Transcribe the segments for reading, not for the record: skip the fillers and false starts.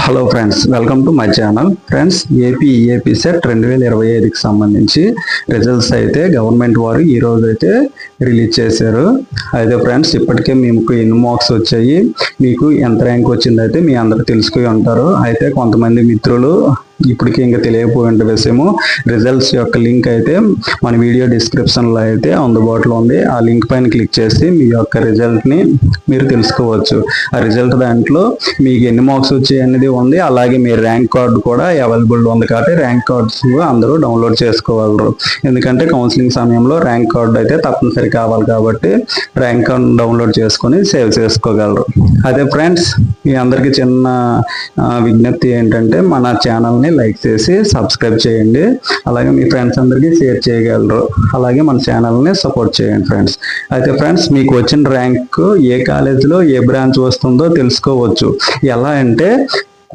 Hello friends, welcome to my channel. Friends, AP set 2025కి సంబంధించి results అయితే government వారు ఈ రోజు అయితే రిలీజ్ చేశారు. అయితే ఫ్రెండ్స్, ఇప్పటికే మీకు ఎన్ని మార్క్స్ వచ్చాయి, మీకు ఎంత ర్యాంక్ వచ్చింది అయితే మీ అందరూ తెలుసుకుని ఉంటారు. అయితే కొంతమంది మిత్రులు ఇప్పటికీ ఇంకా తెలియకపోయిన విషయము, రిజల్ట్స్ యొక్క లింక్ అయితే మన వీడియో డిస్క్రిప్షన్లో అయితే అందుబాటులో ఉంది. ఆ లింక్ పైన క్లిక్ చేసి మీ యొక్క రిజల్ట్ని మీరు తెలుసుకోవచ్చు. ఆ రిజల్ట్ దాంట్లో మీకు ఎన్ని మార్క్స్ వచ్చాయి అనేది ఉంది, అలాగే మీ ర్యాంక్ కార్డు కూడా అవైలబుల్ ఉంది. కాబట్టి ర్యాంక్ కార్డ్స్ అందరూ డౌన్లోడ్ చేసుకోగలరు. ఎందుకంటే కౌన్సిలింగ్ సమయంలో ర్యాంక్ కార్డు అయితే తప్పనిసరి కావాలి. కాబట్టి ర్యాంక్ కార్డు డౌన్లోడ్ చేసుకొని సేవ్ చేసుకోగలరు. అదే ఫ్రెండ్స్, మీ అందరికీ చిన్న విజ్ఞప్తి ఏంటంటే మన ఛానల్ని లైక్ చేసి సబ్స్క్రైబ్ చేయండి. అలాగే మీ ఫ్రెండ్స్ అందరికీ షేర్ చేయగలరు. అలాగే మన ఛానల్ని సపోర్ట్ చేయండి ఫ్రెండ్స్. అయితే ఫ్రెండ్స్, మీకు వచ్చిన ర్యాంక్ ఏ కాలేజీలో ఏ బ్రాంచ్ వస్తుందో తెలుసుకోవచ్చు. ఎలా అంటే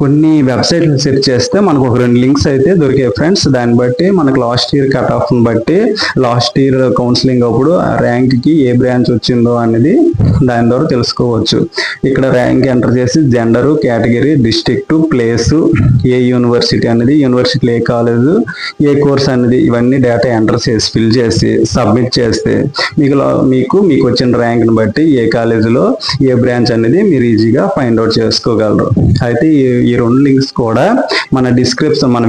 కొన్ని వెబ్సైట్లు సెర్చ్ చేస్తే మనకు ఒక 2 లింక్స్ అయితే దొరికాయి ఫ్రెండ్స్. దాన్ని బట్టి మనకు లాస్ట్ ఇయర్ కట్ ఆఫ్ని బట్టి లాస్ట్ ఇయర్ కౌన్సిలింగ్ అప్పుడు ర్యాంక్కి ఏ బ్రాంచ్ వచ్చిందో అనేది దాని ద్వారా తెలుసుకోవచ్చు. ఇక్కడ ర్యాంక్ ఎంటర్ చేసి జెండరు, కేటగిరీ, డిస్ట్రిక్ట్, ప్లేసు, ఏ యూనివర్సిటీ అనేది, యూనివర్సిటీలో ఏ కాలేజు, ఏ కోర్స్ అనేది, ఇవన్నీ డేటా ఎంటర్ చేసి ఫిల్ చేసి సబ్మిట్ చేస్తే మీకు వచ్చిన ర్యాంక్ని బట్టి ఏ కాలేజీలో ఏ బ్రాంచ్ అనేది మీరు ఈజీగా ఫైండ్ అవుట్ చేసుకోగలరు. అయితే ఈ 2 లింక్స్ కూడా మన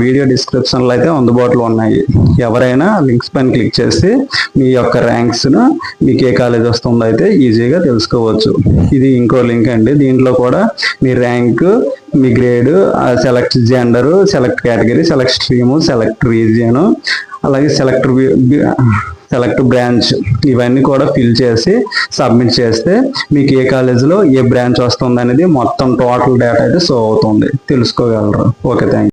వీడియో డిస్క్రిప్షన్లో అయితే అందుబాటులో ఉన్నాయి. ఎవరైనా లింక్స్ పైన క్లిక్ చేసి మీ యొక్క ర్యాంక్స్ను మీకు ఏ కాలేజ్ వస్తుందో అయితే ఈజీగా తెలుసుకోవచ్చు. ఇది ఇంకో లింక్ అండి. దీంట్లో కూడా మీ ర్యాంక్, మీ grade, select gender, select category, select stream, select region, అలాగే సెలెక్ట్ బ్రాంచ్, ఇవన్నీ కూడా ఫిల్ చేసి సబ్మిట్ చేస్తే మీకు ఏ కాలేజీలో ఏ బ్రాంచ్ వస్తుంది అనేది మొత్తం టోటల్ డేటా అయితే షో అవుతుంది, తెలుసుకోగలరు. Okay, thank you.